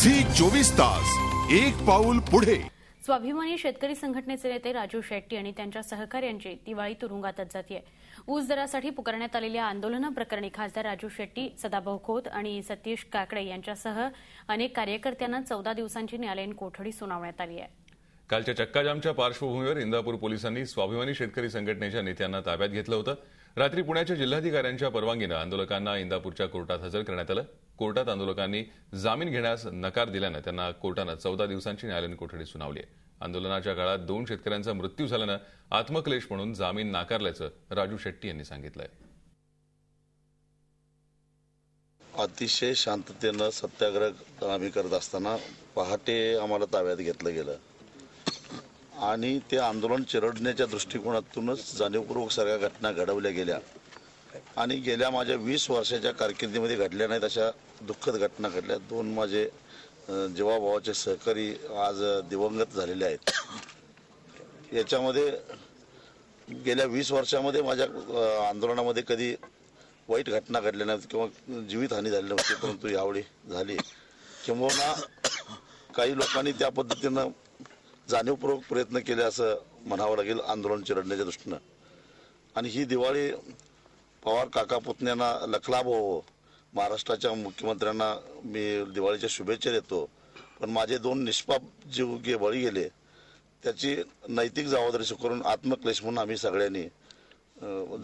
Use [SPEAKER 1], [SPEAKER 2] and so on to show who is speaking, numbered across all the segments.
[SPEAKER 1] Zee 24 तास एक पाऊल पुढे।
[SPEAKER 2] स्वाभिमानी शेतकरी संघटनेचे नेते राजू शेट्टी आणि त्यांच्या सहकाऱ्यांची दिवाळी तुरुंगातच जातीये। ऊस दरासाठी पुकारण्यात आलेल्या आंदोलनाप्रकरणी खासदार राजू शेट्टी, सदाभाऊ खोत आणि सतीश काकडे यांच्यासह अनेक कार्यकर्त्यांना 14 दिवसांची न्यायालयीन कोठडी सुनावण्यात आली आहे।
[SPEAKER 3] कालच्या चक्काजामच्या पार्श्वभूमीवर इंदापूर पोलिसांनी स्वाभिमानी शेतकरी संघटनेच्या नेत्यांना ताब्यात घेतलं होतं। रात्री पुण्याच्या जिल्हाधिकाऱ्यांच्या परवानगीनं आंदोलकांना इंदापूरच्या कोर्टात हजर करण्यात आलं। कोर्टात आंदोलकांनी जामीन घेण्यास नकार दिल्यानं त्यांना कोर्टानं 14 दिवसांची न्यायालयीन कोठडी सुनावली आहे। आंदोलनाच्या काळात 2 शेतकऱ्यांचा मृत्यू झाल्यानं आत्मक्लेश म्हणून जामीन नाकारल्याचं राजू शेट्टी यांनी सांगितलंय।
[SPEAKER 4] अतिशय शांततेनं सत्याग्रह आम्ही करत असताना पहाटे आम्हाला ताब्यात घेतलं गेलं आणि ते आंदोलन चिरडण्याच्या दृष्टिकोनातूनच जाणीवपूर्वक सगळ्या घटना घडवल्या गेल्या आणि गेल्या माझ्या 20 वर्षाच्या कारकिर्दीमध्ये घडल्या नाहीत अशा दुःखद घटना घडल्या। 2 माझे जीवाभावाचे सहकारी आज दिवंगत झालेले आहेत। याच्यामध्ये गेल्या 20 वर्षामध्ये माझ्या आंदोलनामध्ये कधी वाईट घटना घडल्या नाहीत किंवा जीवितहानी झाली नव्हती, परंतु यावेळी झाली। किंबहुना काही लोकांनी त्या पद्धतीनं जाणीवपूर्वक प्रयत्न केले असं म्हणावं लागेल आंदोलन चिरडण्याच्या दृष्टीनं। आणि ही दिवाळी पवार काका पुतण्यांना लखलाभ हो, महाराष्ट्राच्या मुख्यमंत्र्यांना मी दिवाळीच्या शुभेच्छा देतो। पण माझे 2 निष्पाप जीव बळी गेले त्याची नैतिक जबाबदारी स्वीकारून आत्मक्लेश म्हणून आम्ही सगळ्यांनी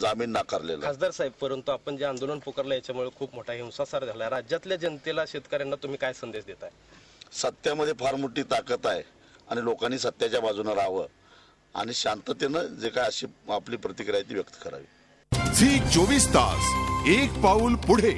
[SPEAKER 4] जामीन नाकारलेला।
[SPEAKER 5] खासदार साहेब, परंतु आपण जे आंदोलन पुकारलं याच्यामुळे खूप मोठा हिंसाचार झाला। राज्यातल्या जनतेला, शेतकऱ्यांना तुम्ही काय संदेश देताय?
[SPEAKER 4] सत्यामध्ये फार मोठी ताकद आहे आणि लोकांनी सत्याच्या बाजूने राहावं आणि शांततेनं जे काय अशी आपली प्रतिक्रिया ती व्यक्त करावी।
[SPEAKER 1] झी 24 तास एक पाऊल पुढे।